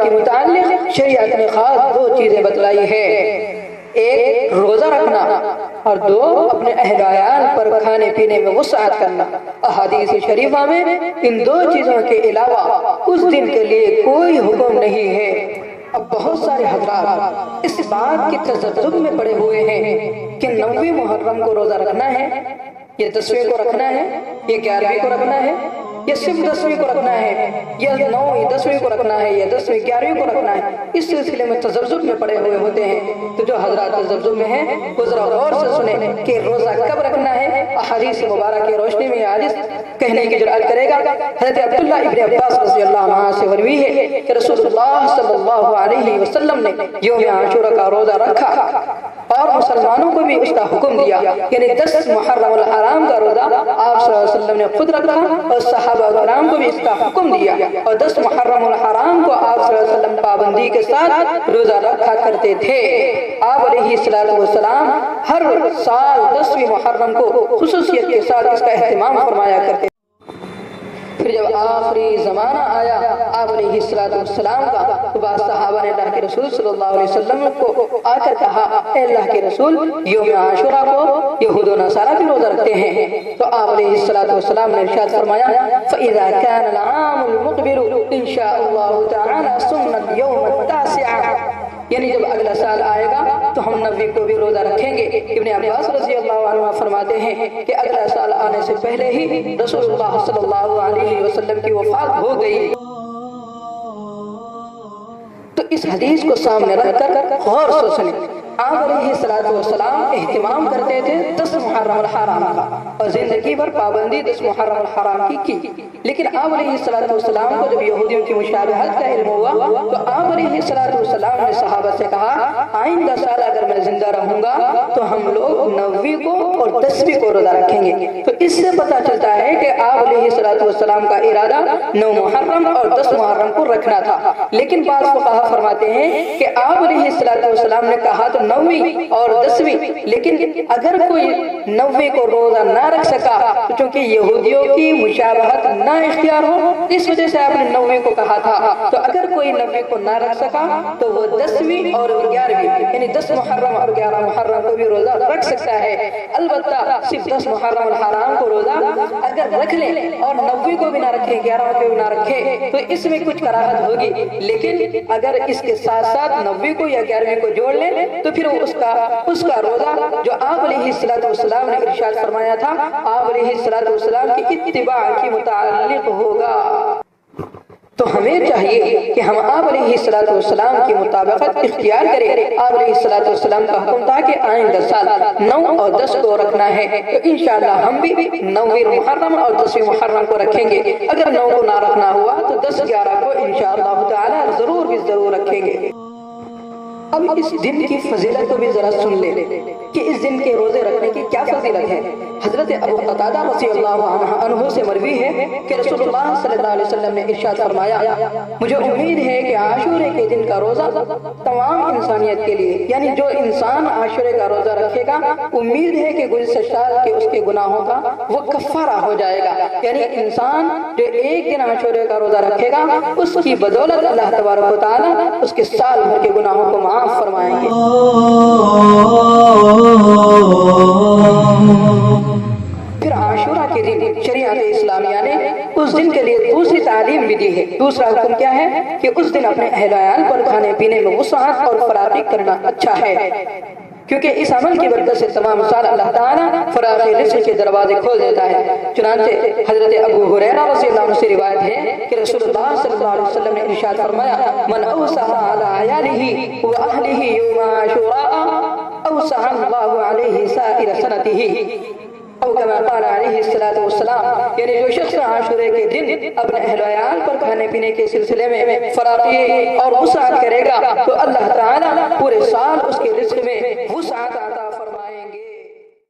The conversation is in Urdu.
کے متعلق شریعت نے خاص دو چیزیں بتلائی ہے، ایک روزہ رکھنا اور دو اپنے اہل عیال پر کھانے پینے میں وسعت کرنا۔ احادیث شریفہ میں ان دو چیزوں کے علاوہ اس دن کے لیے کوئی حکم نہیں ہے۔ اب بہت سارے حضرات اس بات کے تذبذب میں پڑے ہوئے ہیں کہ 9 محرم کو روزہ رکھنا ہے، یہ 10ویں کو رکھنا ہے، یہ 11ویں کو رکھنا ہے، یا صرف 10ویں کو رکھنا ہے، یا 9ویں 10ویں کو رکھنا ہے، یا 10ویں 11ویں کو رکھنا ہے۔ اس سلسلے میں تذبذب میں پڑے ہوئے ہوتے ہیں۔ تو جو حضرات تذبذب میں ہیں وہ ذرا غور سے سنیں کہ روزہ کب رکھنا ہے۔ احادیث مبارکہ کی روشنی میں حدیث کہنے کی جرأت کرے گا۔ حضرت عبداللہ ابن عباس رضی اللہ عنہ سے مروی ہے کہ رسول اللہ صلی اللہ علیہ وسلم نے یوم عاشورہ کا روزہ رکھا اور مسلمانوں کو بھی اس کا حکم دیا، یعنی 10 محرم الحرام کا روزہ آپ صلی اللہ علیہ وسلم نے خود رکھا اور صحابہ کرام کو بھی اس کا حکم دیا، اور 10 محرم الحرام کو آپ صلی اللہ علیہ وسلم پابندی کے ساتھ روزہ رکھا کرتے تھے۔ آپ علیہ السلام ہر سال 10ویں محرم کو خصوصیت کے ساتھ اس کا اہتمام فرمایا کرتے تھے۔ پھر جب آخری زمانہ آیا آپ علیہ السلام کا، تو بعض صحابہ نے اللہ کے رسول صلی اللہ علیہ وسلم کو آ کر کہا، اے اللہ کے رسول، یوم عاشورہ کو یہود و نصارہ بھی روزہ رکھتے ہیں۔ تو آپ علیہ السلام نے ارشاد فرمایا، فَإِذَا كَانَ الْعَامُ الْمُقْبِلُ إِنْ شَاءَ اللَّهُ تَعَالَى صُمْنَا الْيَوْمَ التَّاسِعَ، یعنی جب اگلا سال آئے گا تو ہم 9 کو بھی روزہ رکھیں گے۔ ابن عباس رضی اللہ عنہ فرماتے ہیں کہ اگلا سال آنے سے پہلے ہی رسول اللہ صلی اللہ علیہ وسلم کی وفات ہو گئی۔ تو اس حدیث کو سامنے رکھ کر غور سے سنیں۔ آپ علیہ السلام اہتمام کرتے تھے 10 محرم الحرام کا، اور زندگی بھر پابندی 10 محرم الحرام کی، لیکن آپ علیہ السلام کو جب یہودیوں کی مشابہت کا علم ہوا تو آپ علیہ السلام نے صحابہ سے کہا، آئندہ سال اگر میں زندہ رہوں گا تو ہم لوگ 9ویں کو اور 10ویں کو روزہ رکھیں گے۔ تو اس سے پتہ چلتا ہے کہ آپ علیہ السلام کا ارادہ 9 محرم اور 10 محرم کو رکھنا تھا، لیکن بعض فقہا فرماتے ہیں کہ آپ علیہ السلام نے کہا تو 9ویں اور 10ویں، لیکن اگر کوئی 9ویں کو روزہ نہ رکھ سکا تو چونکہ یہودیوں کی مشابہت نہ اختیار ہو، اس وجہ سے آپ نے 9ویں کو کہا تھا۔ تو اگر کوئی 9ویں کو نہ رکھ سکا تو وہ 10ویں اور 11ویں، یعنی 10 محرم اور 11 محرم کو بھی روزہ رکھ سکتا ہے۔ البتہ صرف 10 محرم الحرام کو روزہ اگر رکھ لے اور 9ویں کو بھی نہ رکھے، 11 کو بھی نہ رکھے تو اس میں کچھ کراہت ہوگی، لیکن اگر اس کے ساتھ ساتھ 9ویں کو یا 11ویں کو جوڑ لے تو پھر اس کا روزہ جو آپ علیہ السلام نے ارشاد فرمایا تھا، آپ علیہ السلام کی اتباع کے متعلق ہوگا۔ تو ہمیں چاہیے کہ ہم آپ علیہ السلام کی مطابقت اختیار کریں۔ آپ علیہ السلام کا حکم تھا کہ آئندہ سال 9 اور 10 کو رکھنا ہے، تو انشاءاللہ ہم بھی 9ویں محرم اور 10ویں محرم کو رکھیں گے۔ اگر 9 کو نہ رکھنا ہوا تو 10 11 کو انشاءاللہ تعالی ضرور رکھیں گے۔ اب اس دن کی فضیلت کو بھی ذرا سن لیں کہ اس دن کے روزے رکھنے کی کیا فضیلت ہے۔ حضرت ابو قتادہ رضی اللہ عنہ سے مروی ہے کہ رسول اللہ صلی اللہ علیہ وسلم نے ارشاد فرمایا، مجھے امید ہے کہ عاشورے کے دن کا روزہ تمام انسانیت کے لیے، یعنی جو انسان عاشورے کا روزہ رکھے گا، امید ہے کہ گزشتہ سال کے اس کے گناہوں کا وہ کفارہ ہو جائے گا۔ یعنی انسان جو ایک دن عاشورے کا روزہ رکھے گا، اس کی بدولت اللہ تبارک و تعالی اس کے سال بھر کے گناہوں کو معاف فرمائیں گے۔ پھر عاشورہ کے دن شریعت اسلامیہ نے اس دن کے لیے دوسری تعلیم بھی دی ہے۔ دوسرا حکم کیا ہے کہ اس دن اپنے اہل عیال پر کھانے پینے میں وسعت اور فراخی کرنا اچھا ہے، کیونکہ اس عمل کی برکت سے تمام سال اللہ تعالیٰ فراخ رزق کے دروازے کھول دیتا ہے۔ چنانچہ حضرت ابو ہریرہ رضی اللہ عنہ سے روایت ہے کہ رسول اللہ صلی اللہ علیہ وسلم نے ارشاد فرمایا، من اوسع علی عیالہ و اہلہ یوم عاشوراء اوسع اللہ علیہ سائر سنتہ، او کما قال علیہ السلام، یعنی جو شخص عاشورے کے دن اپنے اہل عیال پر کھانے پینے کے سلسلے میں فراخی اور وسعت کرے گا تو اللہ تعالیٰ پورے سال اس کے رزق میں وسعت